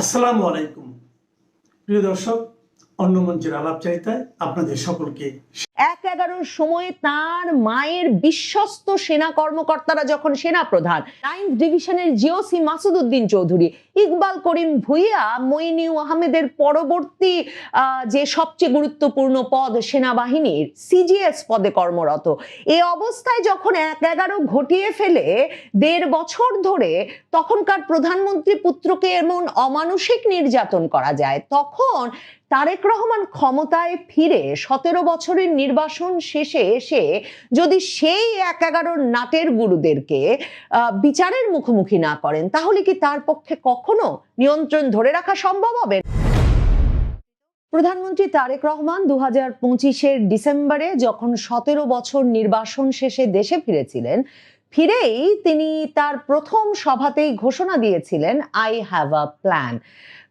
আসসালামু আলাইকুম প্রিয় দর্শক, অন্য মঞ্চের আলাপচারিতায় আপনাদের সকলকে ১-১১ সময়ে তার মায়ের বিশ্বস্ত সেনা কর্মকর্তারা যখন সেনা প্রধান 9th ডিভিশনের জিওসি মাসুদ উদ্দিন চৌধুরী, ইকবাল করিম ভুইয়া, মইনিউ আহমেদের পরবর্তী যে সবচেয়ে গুরুত্বপূর্ণ পদ সেনাবাহিনীর সিজিএস পদে কর্মরত, এই অবস্থায় যখন ১-১১ ঘটিয়ে ফেলে ১.৫ বছর ধরে তখনকার প্রধানমন্ত্রী পুত্রকে এমন অমানুষিক নির্যাতন করা যায়, তখন তারেক রহমান ক্ষমতায় ফিরে ১৭ বছরের নির্বাসন শেষে এসে যদি সেই ১-১১ নাটের গুরুদেরকে বিচারের মুখোমুখি না করেন, তাহলে কি তার পক্ষে কখনো নিয়ন্ত্রণ ধরে রাখা সম্ভব হবে? প্রধানমন্ত্রী তারেক রহমান ২০২৫-এর ডিসেম্বরে যখন ১৭ বছর নির্বাসন শেষে দেশে ফিরেছিলেন, ফিরেই তিনি তার প্রথম সভাতেই ঘোষণা দিয়েছিলেন, আই হ্যাভ আ প্ল্যান।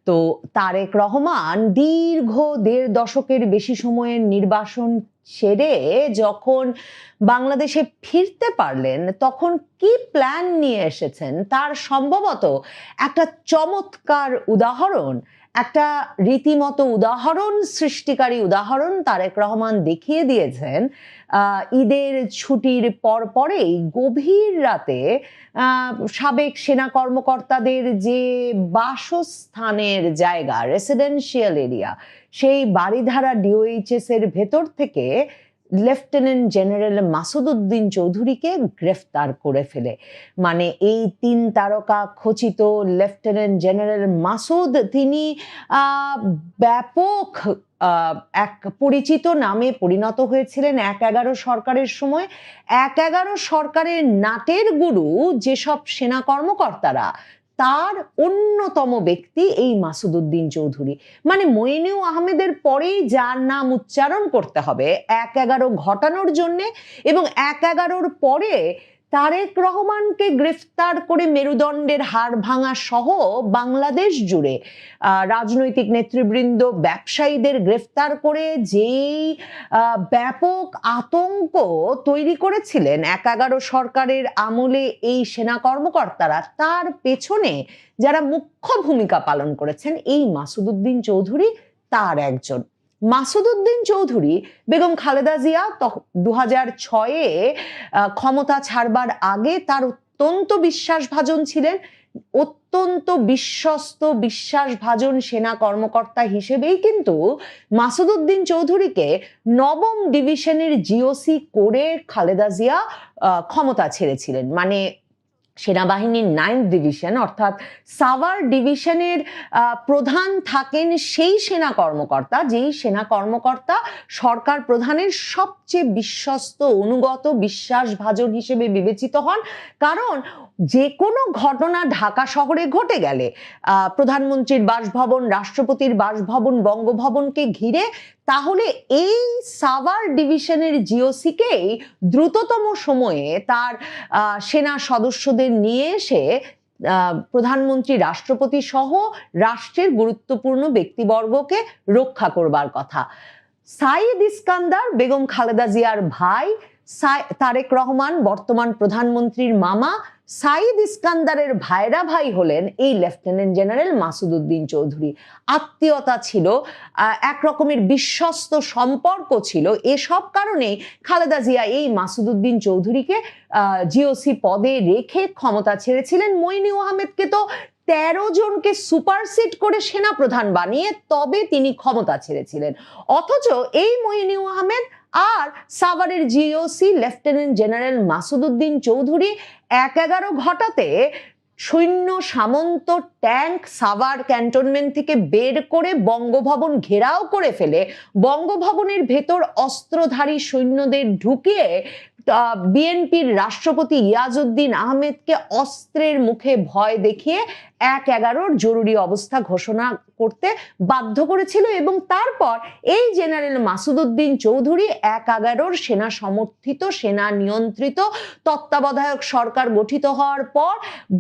তো তারেক রহমান দীর্ঘ ১.৫ দশকের বেশি সময়ের নির্বাসন সেরে যখন বাংলাদেশে ফিরতে পারলেন, তখন কি প্ল্যান নিয়ে এসেছেন তার সম্ভবত একটা চমৎকার উদাহরণ, একটা রীতিমতো উদাহরণ সৃষ্টিকারী উদাহরণ তারেক রহমান দেখিয়ে দিয়েছেন ঈদের ছুটির পরেই গভীর রাতে সাবেক সেনা কর্মকর্তাদের যে বাসস্থানের জায়গা, রেসিডেন্সিয়াল এরিয়া, সেই বারিধারা ডিওএইচএস এর ভেতর থেকে লেফটেন্যান্ট জেনারেল মাসুদ উদ্দিন চৌধুরীকে গ্রেফতার করে ফেলে। মানে এই ৩ তারকা খচিত লেফটেন্যান্ট জেনারেল মাসুদ, তিনি ব্যাপক এক পরিচিত নামে পরিণত হয়েছিলেন ১-১১ সরকারের সময়। ১-১১ সরকারের নাটের গুরু যেসব সেনা কর্মকর্তারা, তার অন্যতম ব্যক্তি এই মাসুদ উদ্দিন চৌধুরী। মানে মইনিউ আহমেদের পরেই যার নাম উচ্চারণ করতে হবে ১-১১ ঘটানোর জন্যে, এবং ১-১১ পরে তারেক রহমানকে গ্রেফতার করে মেরুদণ্ডের হাড় ভাঙা সহ বাংলাদেশ জুড়ে রাজনৈতিক নেতৃবৃন্দ, ব্যবসায়ীদের গ্রেফতার করে যেই ব্যাপক আতঙ্ক তৈরি করেছিলেন ১-১১ সরকারের আমলে এই সেনা কর্মকর্তারা, তার পেছনে যারা মুখ্য ভূমিকা পালন করেছেন এই মাসুদ উদ্দিন চৌধুরী তার একজন। মাসুদ উদ্দিন চৌধুরী বেগম খালেদা জিয়া ২০০৬-এ ক্ষমতা ছাড়বার আগে তার অত্যন্ত বিশ্বাসভাজন ছিলেন। অত্যন্ত বিশ্বস্ত বিশ্বাসভাজন সেনা কর্মকর্তা হিসেবেই কিন্তু মাসুদ উদ্দিন চৌধুরীকে ৯ম ডিভিশনের জিওসি করে খালেদা জিয়া ক্ষমতা ছেড়েছিলেন। মানে সেনাবাহিনীর 9th ডিভিশন অর্থাৎ সাভার ডিভিশনের প্রধান থাকেন সেই সেনা কর্মকর্তা, যেই সেনা কর্মকর্তা সরকার প্রধানের সবচেয়ে বিশ্বস্ত, অনুগত, বিশ্বাসভাজন হিসেবে বিবেচিত হন। কারণ যে কোনো ঘটনা ঢাকা শহরে ঘটে গেলে প্রধানমন্ত্রীর বাসভবন, রাষ্ট্রপতির বাসভবন, বঙ্গভবনকে ঘিরে, তাহলে এই সাভার ডিভিশনের জিওসিকেই দ্রুততম সময়ে তার সেনা সদস্যদের নিয়ে এসে প্রধানমন্ত্রী, রাষ্ট্রপতি সহ রাষ্ট্রের গুরুত্বপূর্ণ ব্যক্তিবর্গকে রক্ষা করবার কথা। সাইদ ইস্কান্দার বেগম খালেদা জিয়ার ভাই, তারেক রহমান বর্তমান প্রধানমন্ত্রীর মামা, সাইদ ইস্কান্দারের ভাইরা ভাই হলেন এই লেফটেন্যান্ট জেনারেল মাসুদ উদ্দিন চৌধুরী। আত্মীয়তা ছিল, এক রকমের বিশ্বস্ত সম্পর্ক ছিল। এসব কারণেই খালেদা জিয়া এই মাসুদ উদ্দিন চৌধুরীকে জিওসি পদে রেখে ক্ষমতা ছেড়েছিলেন। মইনিউ আহমেদকে তো ১৩ জনকে সুপারসিড করে সেনা প্রধান বানিয়ে তবে তিনি ক্ষমতা ছেড়েছিলেন। অথচ এই মইনিউ আহমেদ আর সাভারের GOC lieutenant general Masud Uddin Chowdhury ১-১১ ঘটাতে সৈন্য, সামন্ত, ট্যাঙ্ক সাভার ক্যান্টনমেন্ট থেকে বের করে বঙ্গভবন ঘেরাও করে ফেলে, বঙ্গভবনের ভেতর অস্ত্রধারী সৈন্যদের ঢুকিয়ে বিএনপির রাষ্ট্রপতি ইয়াজউদ্দিন আহমেদকে অস্ত্রের মুখে ভয় দেখিয়ে ১-১১ জরুরি অবস্থা ঘোষণা করতে বাধ্য করেছিল। এবং তারপর এই জেনারেল মাসুদ উদ্দিন চৌধুরী ১-১১ সেনা সমর্থিত, সেনা নিয়ন্ত্রিত তত্ত্বাবধায়ক সরকার গঠিত হওয়ার পর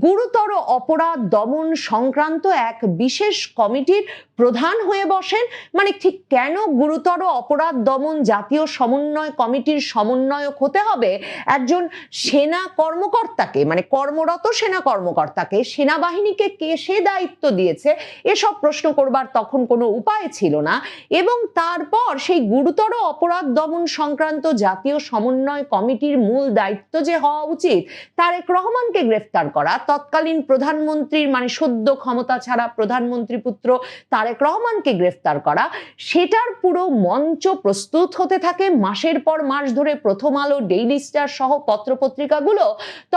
গুরুতর অপরাধ দমন সংক্রান্ত এক বিশেষ কমিটির প্রধান হয়ে বসেন। মানে ঠিক কেন গুরুতর অপরাধ দমন জাতীয় সমন্বয় কমিটির সমন্বয়ক হতে হবে একজন সেনা কর্মকর্তাকে, মানে কর্মরত সেনা কর্মকর্তাকে, সেনাবাহিনীকে সে দায়িত্ব দিয়েছে এসব প্রশ্ন করবার তখন কোনো উপায় ছিল না। এবং তারপর সেই গুরুতর অপরাধ দমন সংক্রান্ত জাতীয় সমন্বয় কমিটির মূল দায়িত্ব যে হওয়া উচিত তারেক রহমানকে গ্রেফতার করা, তৎকালীন প্রধানমন্ত্রীর মানে সদ্য ক্ষমতা ছাড়া প্রধানমন্ত্রী পুত্র তারেক রহমানকে গ্রেফতার করা, সেটার পুরো মঞ্চ প্রস্তুত হতে থাকে মাসের পর মাস ধরে। প্রথম আলো, ডেইলি স্টার সহ পত্রপত্রিকাগুলো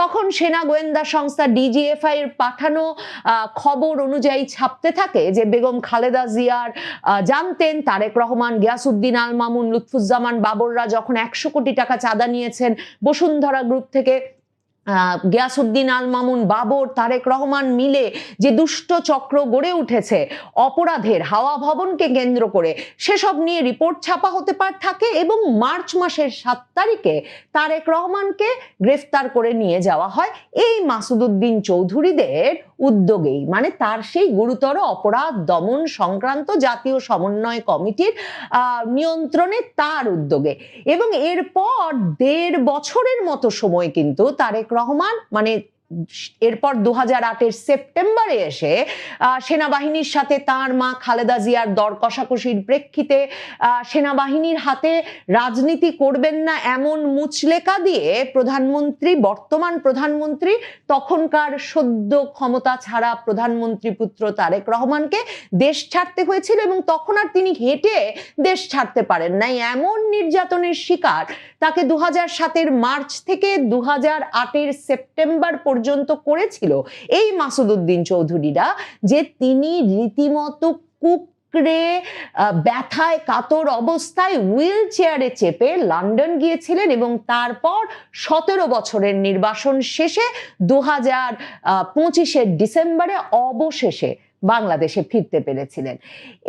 তখন সেনা গোয়েন্দা সংস্থা ডিজিএফআই এর পাঠানো খবর অনুযায়ী ছাপতে থাকে যে বেগম খালেদা জিয়ার জানতেন তারেক রহমান, গিয়াসউদ্দিন আল মামুন, লুৎফুজ্জামান বাবররা যখন 100 কোটি টাকা চাঁদা নিয়েছেন বসুন্ধরা গ্রুপ থেকে, গিয়াসউদ্দিন আল মামুন, বাবর, তারেক রহমান মিলে যে দুষ্ট চক্র গড়ে উঠেছে অপরাধের হাওয়া ভবনকে কেন্দ্র করে, সেসব নিয়ে রিপোর্ট ছাপা হতে থাকে। এবং মার্চ মাসের 7 তারিখে তারেক রহমানকে গ্রেফতার করে নিয়ে যাওয়া হয় এই মাসুদউদ্দিন চৌধুরীদের উদ্যোগেই, মানে তার সেই গুরুতর অপরাধ দমন সংক্রান্ত জাতীয় সমন্বয় কমিটির নিয়ন্ত্রণে, তার উদ্যোগে। এবং এরপর 1.5 বছরের মতো সময় কিন্তু তারেক রহমান মানে এরপর 2008 সেপ্টেম্বরে এসে সেনাবাহিনীর সাথে তার মা খালেদা জিয়ার দর কষাকষির প্রেক্ষিতে সেনাবাহিনীর হাতে রাজনীতি করবেন না এমন মুচলেকা দিয়ে বর্তমান প্রধানমন্ত্রী তখনকার সদ্য ক্ষমতা ছাড়া প্রধানমন্ত্রী পুত্র তারেক রহমানকে দেশ ছাড়তে হয়েছিল। এবং তখন আর তিনি হেঁটে দেশ ছাড়তে পারেন নাই, এমন নির্যাতনের শিকার তাকে 2007 মার্চ থেকে 2008 সেপ্টেম্বর পর্যন্ত করেছিল এই মাসুদউদ্দিন চৌধুরীরা, যে তিনি রীতিমতো কুকড়ে ব্যথায় কাতর অবস্থায় হুইল চেয়ারে চেপে লন্ডন গিয়েছিলেন এবং তারপর 17 বছরের নির্বাসন শেষে 2025 ডিসেম্বরে অবশেষে বাংলাদেশে ফিরতে পেরেছিলেন।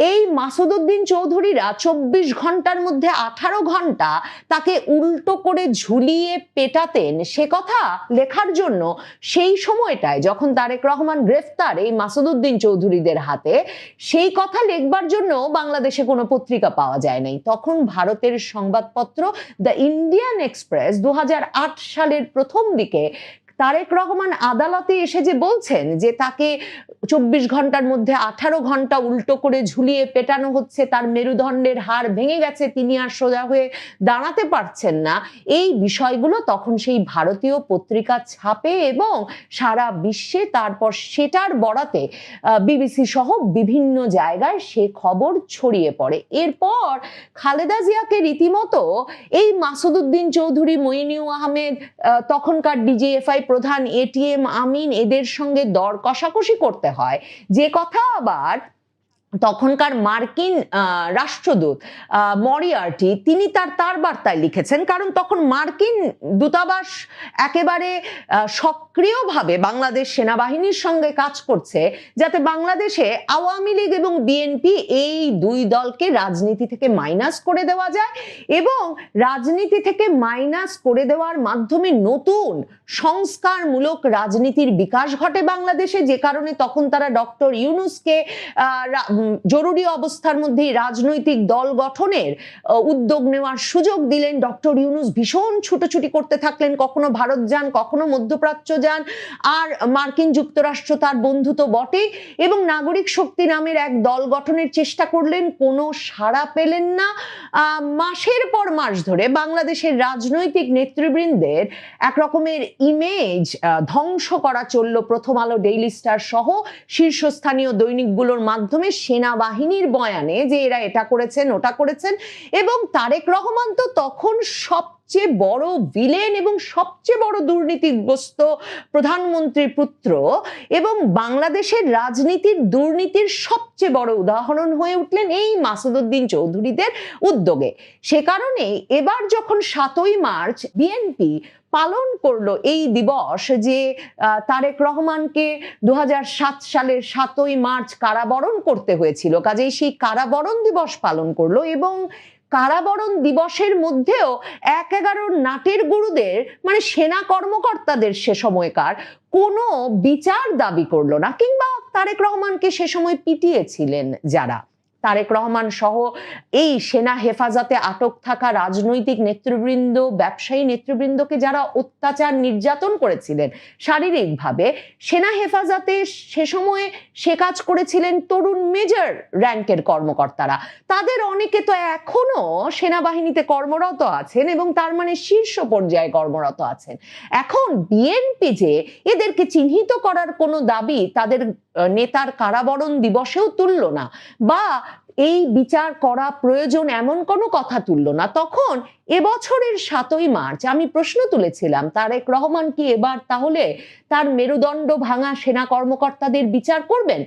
এই মাসুদউদ্দিন চৌধুরীরা 24 ঘন্টার মধ্যে 18 ঘন্টা তাকে উল্টো করে ঝুলিয়ে পেটাতেন, সে কথা লেখার জন্য সেই সময়টায় যখন তারেক রহমান গ্রেফতার এই মাসুদউদ্দিন চৌধুরীদের হাতে, সেই কথা লিখবার জন্য বাংলাদেশে কোনো পত্রিকা পাওয়া যায় নাই। তখন ভারতের সংবাদপত্র দ্য ইন্ডিয়ান এক্সপ্রেস 2008 সালের প্রথম দিকে তারেক রহমান আদালতে এসে যে বলছেন যে তাকে 24 ঘন্টার মধ্যে 18 ঘন্টা উল্টো করে ঝুলিয়ে পেটানো হচ্ছে, তার মেরুদণ্ডের হাড় ভেঙে গেছে, তিনি আর সোজা হয়ে দাঁড়াতে পারছেন না, এই বিষয়গুলো তখন সেই ভারতীয় পত্রিকা ছাপে এবং সারা বিশ্বে তারপর সেটার বরাতে বিবিসি সহ বিভিন্ন জায়গায় সে খবর ছড়িয়ে পড়ে। এরপর খালেদা জিয়াকে রীতিমতো এই মাসুদউদ্দিন চৌধুরী, মইনুল আহমেদ, তখনকার ডিজিএফআই প্রধান এটিএম আমিন, এদের সঙ্গে দর কষাকষি করতে হয়, যে কথা আবার তখনকার মার্কিন রাষ্ট্রদূত মরিয়ার্টি তিনি তার বার্তায় লিখেছেন। কারণ তখন মার্কিন দূতাবাস একেবারে সক্রিয়ভাবে বাংলাদেশ সেনাবাহিনীর সঙ্গে কাজ করছে যাতে বাংলাদেশে আওয়ামী লীগ এবং বিএনপি এই দুই দলকে রাজনীতি থেকে মাইনাস করে দেওয়া যায় এবং রাজনীতি থেকে মাইনাস করে দেওয়ার মাধ্যমে নতুন সংস্কারমূলক রাজনীতির বিকাশ ঘটে বাংলাদেশে। যে কারণে তখন তারা ডক্টর ইউনূসকে জরুরি অবস্থার মধ্যে রাজনৈতিক দল গঠনের উদ্যোগ নেওয়ার সুযোগ দিলেন। ডক্টর ইউনূস ভীষণ ছুটোছুটি করতে থাকলেন, কখনো ভারত যান, কখনো মধ্যপ্রাচ্য যান, আর মার্কিন যুক্তরাষ্ট্র তার বন্ধু তো বটেই, এবং নাগরিক শক্তি নামের এক দল গঠনের চেষ্টা করলেন, কোনো সাড়া পেলেন না। মাসের পর মাস ধরে বাংলাদেশের রাজনৈতিক নেতৃবৃন্দের এক রকমের ইমেজ ধ্বংস করা চলল প্রথম আলো, ডেইলি স্টার সহ শীর্ষস্থানীয় দৈনিকগুলোর মাধ্যমে সেনাবাহিনীর বয়ানে যে এরা এটা করেছেন ওটা করেছেন। এবং তারেক রহমান তো তখন সবচেয়ে বড় ভিলেন এবং সবচেয়ে বড় দুর্নীতিগ্রস্ত প্রধানমন্ত্রীর পুত্র এবং বাংলাদেশের রাজনীতির দুর্নীতির সবচেয়ে বড় উদাহরণ হয়ে উঠলেন এই মাসুদউদ্দিন চৌধুরীদের উদ্যোগে। সে কারণে এবার যখন 7ই মার্চ বিএনপি পালন করলো এই দিবস, যে তারেক রহমানকে 2007 সালের 7ই মার্চ কারাবরণ করতে হয়েছিল, কাজেই সেই কারাবরণ দিবস পালন করলো এবং কারাবরণ দিবসের মধ্যেও 1-11 নাটের গুরুদের মানে সেনা কর্মকর্তাদের সে সময়কার কোনো বিচার দাবি করলো না, কিংবা তারেক রহমানকে সে সময় পিটিয়েছিলেন যারা তারেক রহমান সহ এই সেনা হেফাজতে আটক থাকা রাজনৈতিক নেতৃবৃন্দ, ব্যবসায়ী নেতৃবৃন্দকে যারা অত্যাচার নির্যাতন করেছিলেন শারীরিকভাবে, সেনা হেফাজতে সে সময়ে সে কাজ করেছিলেন তরুণ মেজর র্যাঙ্কের কর্মকর্তারা। তাদের অনেকে তো এখনো সেনাবাহিনীতে কর্মরত আছেন এবং তার মানে শীর্ষ পর্যায়ে কর্মরত আছেন। এখন বিএনপি যে এদেরকে চিহ্নিত করার কোনো দাবি তাদের নেতার কারাবরণ দিবসেও তুলল না, বা এই বিচার করা প্রয়োজন এমন কোনো কথা তুলল না, তখন এবছরের 7ই মার্চ আমি প্রশ্ন তুলেছিলাম, তারেক রহমান কি এবার তাহলে তার মেরুদণ্ড ভাঙা সেনা কর্মকর্তাদের বিচার করবেন?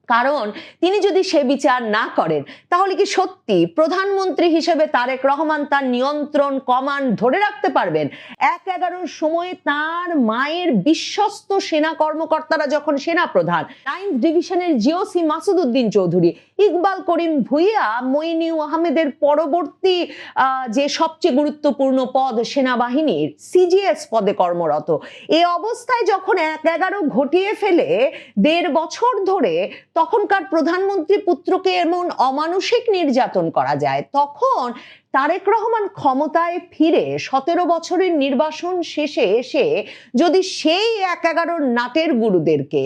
কারণ তিনি যদি সে বিচার না করেন তাহলে কি সত্যি প্রধানমন্ত্রী হিসেবে তারেক রহমান তার নিয়ন্ত্রণ কমান্ড ধরে রাখতে পারবেন? 1/11 সময়ে তার মায়ের বিশ্বস্ত সেনা কর্মকর্তারা যখন সেনা প্রধান, 9th ডিভিশনের জিওসি মাসুদ উদ্দিন চৌধুরী, ইকবাল করিম ভুইয়া, মইনু আহমেদের পরবর্তী যে সবচেয়ে গুরুত্বপূর্ণ পদ সেনাবাহিনীর সিজিএস পদে কর্মরত, এই অবস্থায় যখন 1/11 ঘটিয়ে ফেলে 1.5 বছর ধরে তখনকার প্রধানমন্ত্রী পুত্রকে এমন অমানুষিক নির্যাতন করা যায়, তখন তারেক রহমান ক্ষমতায় ফিরে 17 বছরের নির্বাসন শেষে এসে যদি সেই 1/11 নাটের গুরুদেরকে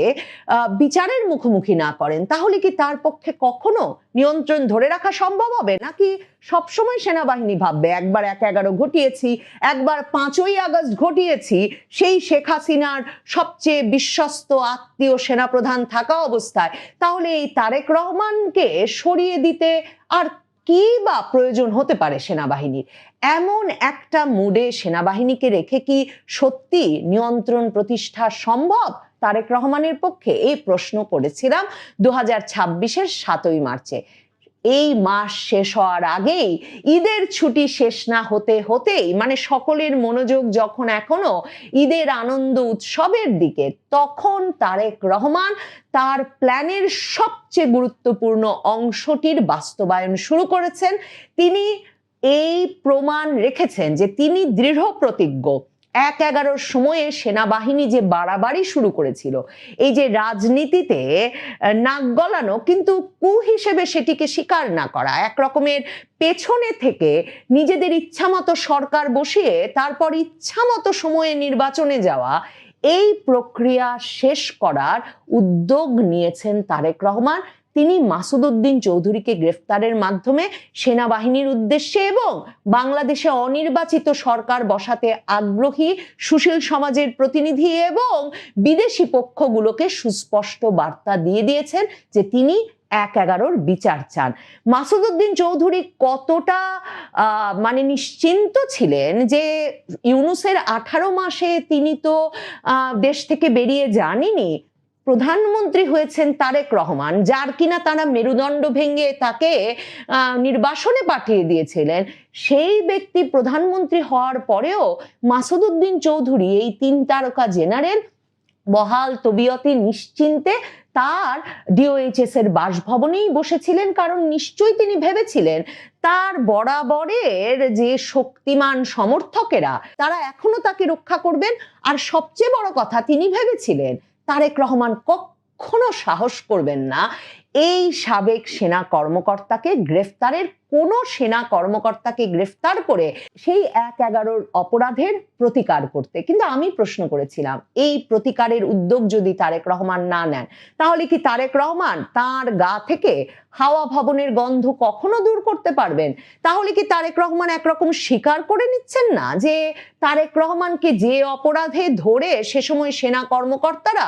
বিচারের মুখোমুখি না করেন, তাহলে কি তার পক্ষে কখনো নিয়ন্ত্রণ ধরে রাখা সম্ভব হবে? নাকি সবসময় সেনাবাহিনী ভাববে একবার 1/11 ঘটিয়েছি, একবার 5ই আগস্ট ঘটিয়েছি, সেই শেখ হাসিনার সবচেয়ে বিশ্বস্ত আত্মীয় সেনাপ্রধান থাকা অবস্থায় তাহলে এই তারেক রহমানকে সরিয়ে দিতে আর কি বা প্রয়োজন হতে পারে সেনাবাহিনীর? এমন একটা মুডে সেনাবাহিনীকে রেখে কি সত্যি নিয়ন্ত্রণ প্রতিষ্ঠা সম্ভব তারেক রহমানের পক্ষে? এই প্রশ্ন করেছিলাম 2026-এর 7ই মার্চে। এই মাস শেষ হওয়ার আগেই, ঈদের ছুটি শেষ না হতে হতেই, মানে সকলের মনোযোগ যখন এখনো ঈদের আনন্দ উৎসবের দিকে, তখন তারেক রহমান তার প্ল্যানের সবচেয়ে গুরুত্বপূর্ণ অংশটির বাস্তবায়ন শুরু করেছেন। তিনি এই প্রমাণ রেখেছেন যে তিনি দৃঢ় প্রতিজ্ঞ। 1/11 সময়ে সেনাবাহিনী যে বাড়াবাড়ি শুরু করেছিল, এই যে রাজনীতিতে নাক গলানো কিন্তু কু হিসেবে সেটিকে স্বীকার না করা, এক রকমের পেছনে থেকে নিজেদের ইচ্ছামতো সরকার বসিয়ে তারপর ইচ্ছামতো সময়ে নির্বাচনে যাওয়া, এই প্রক্রিয়া শেষ করার উদ্যোগ নিয়েছেন তারেক রহমান। তিনি মাসুদ উদ্দিন চৌধুরীকে গ্রেফতারের মাধ্যমে সেনাবাহিনীর উদ্দেশ্যে এবং বাংলাদেশে অনির্বাচিত সরকার বসাতে আগ্রহী সুশীল সমাজের প্রতিনিধি এবং বিদেশি পক্ষগুলোকে সুস্পষ্ট বার্তা দিয়ে দিয়েছেন যে তিনি 1/11 বিচার চান। মাসুদ উদ্দিন চৌধুরী কতটা মানে নিশ্চিন্ত ছিলেন যে ইউনূসের 18 মাসে তিনি তো দেশ থেকে বেরিয়ে যাননি, প্রধানমন্ত্রী হয়েছেন তারেক রহমান, যার কিনা তারা মেরুদণ্ড ভেঙে তাকে নির্বাসনে পাঠিয়ে দিয়েছিলেন। সেই ব্যক্তি প্রধানমন্ত্রী হওয়ার পরেও মাসুদ উদ্দিন চৌধুরী, এই 3 তারকা জেনারেল, বহাল তবিয়তে নিশ্চিন্তে তার ডিওএইচএস এর বাসভবনেই বসেছিলেন, কারণ নিশ্চয়ই তিনি ভেবেছিলেন তার বরাবরের যে শক্তিমান সমর্থকেরা তারা এখনো তাকে রক্ষা করবেন। আর সবচেয়ে বড় কথা, তিনি ভেবেছিলেন তারেক রহমান কখনো সাহস করবেন না এই সাবেক সেনা কর্মকর্তাকে গ্রেফতারের, কোনো সেনা কর্মকর্তাকে গ্রেফতার করে সেই 1/11 অপরাধের প্রতিকার করতে। কিন্তু আমি প্রশ্ন করেছিলাম, এই প্রতিকারের উদ্যোগ যদি তারেক রহমান না নেন, তাহলে কি তারেক রহমান তার গা থেকে হাওয়া ভবনের গন্ধ কখনো দূর করতে পারবেন? তাহলে কি তারেক রহমান একরকম স্বীকার করে নিচ্ছেন না যে তারেক রহমানকে যে অপরাধে ধরে সে সময় সেনা কর্মকর্তারা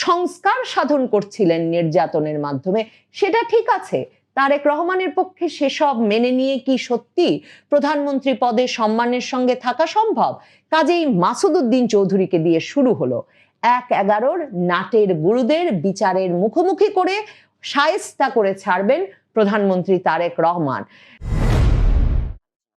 সংস্কার সাধন করছিলেন নির্যাতনের মাধ্যমে, সেটা ঠিক আছে? তারেক রহমানের পক্ষে সেসব মেনে নিয়ে কি সত্যি প্রধানমন্ত্রী পদে সম্মানের সঙ্গে থাকা সম্ভব? কাজেই মাসুদ উদ্দিন চৌধুরীকে দিয়ে শুরু হলো 1/11 নাটের গুরুদের বিচারের মুখোমুখি করে শায়েস্তা করে ছাড়বেন প্রধানমন্ত্রী তারেক রহমান।